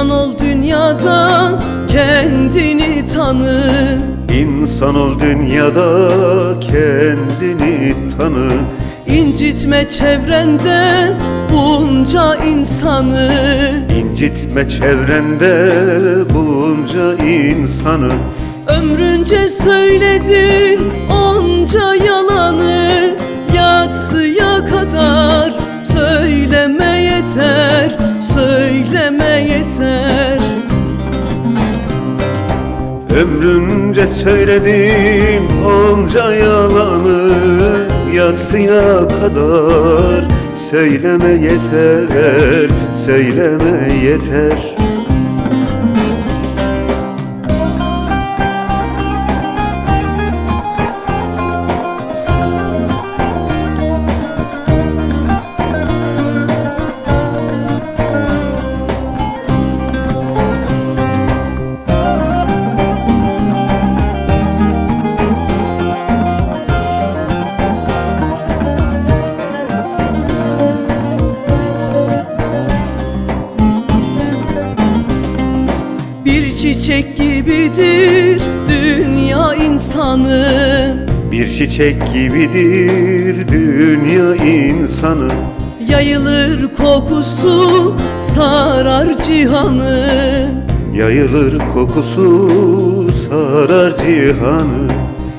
İnsan ol dünyada kendini tanı. İnsan ol dünyada kendini tanı. İncitme çevrende bunca insanı. İncitme çevrende bunca insanı. Ömrünce söyledin onca yalanı. Yatsıya kadar söyleme yeter, söyleme yeter. Ömrünce söyledim onca yalanı. Yatsıya kadar söyleme yeter, söyleme yeter. Çiçek gibidir dünya insanı. Bir çiçek gibidir dünya insanı. Yayılır kokusu sarar cihanı. Yayılır kokusu sarar cihanı.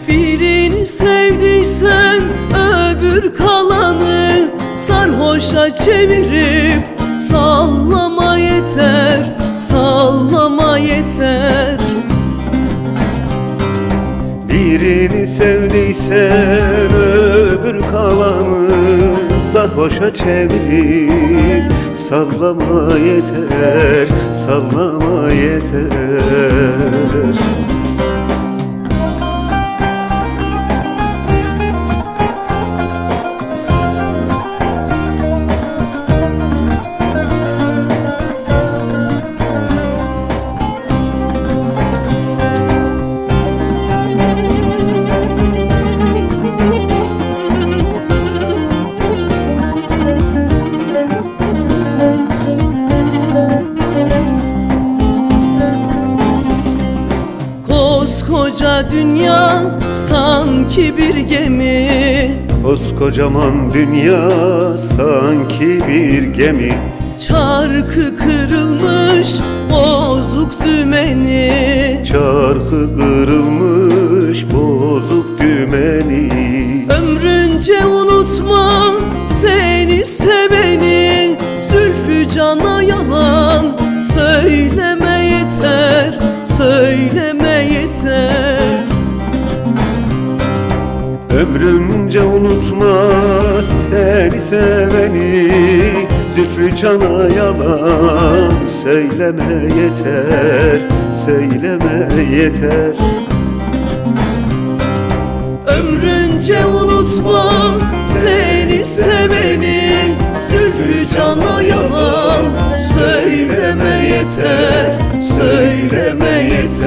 Birini sevdiysen öbür kalanı sarhoşa çevirip sallama yeter, sallama yeter. Birini sevdiysen öbür kalanı sarhoşa çevirip sallama yeter, sallama yeter. Koskoca dünya sanki bir gemi. Koskocaman dünya sanki bir gemi. Çarkı kırılmış bozuk dümeni. Çarkı kırılmış bozuk dümeni. Ömrünce unutma seni seveni. Zülfü cana yalan söyleme yeter, söyleme yeter. Ömrünce unutma seni seveni. Zülfü cana yalan söyleme yeter, söyleme yeter. Ömrünce unutma seni seveni. Zülfü cana yalan söyleme yeter, söyleme yeter.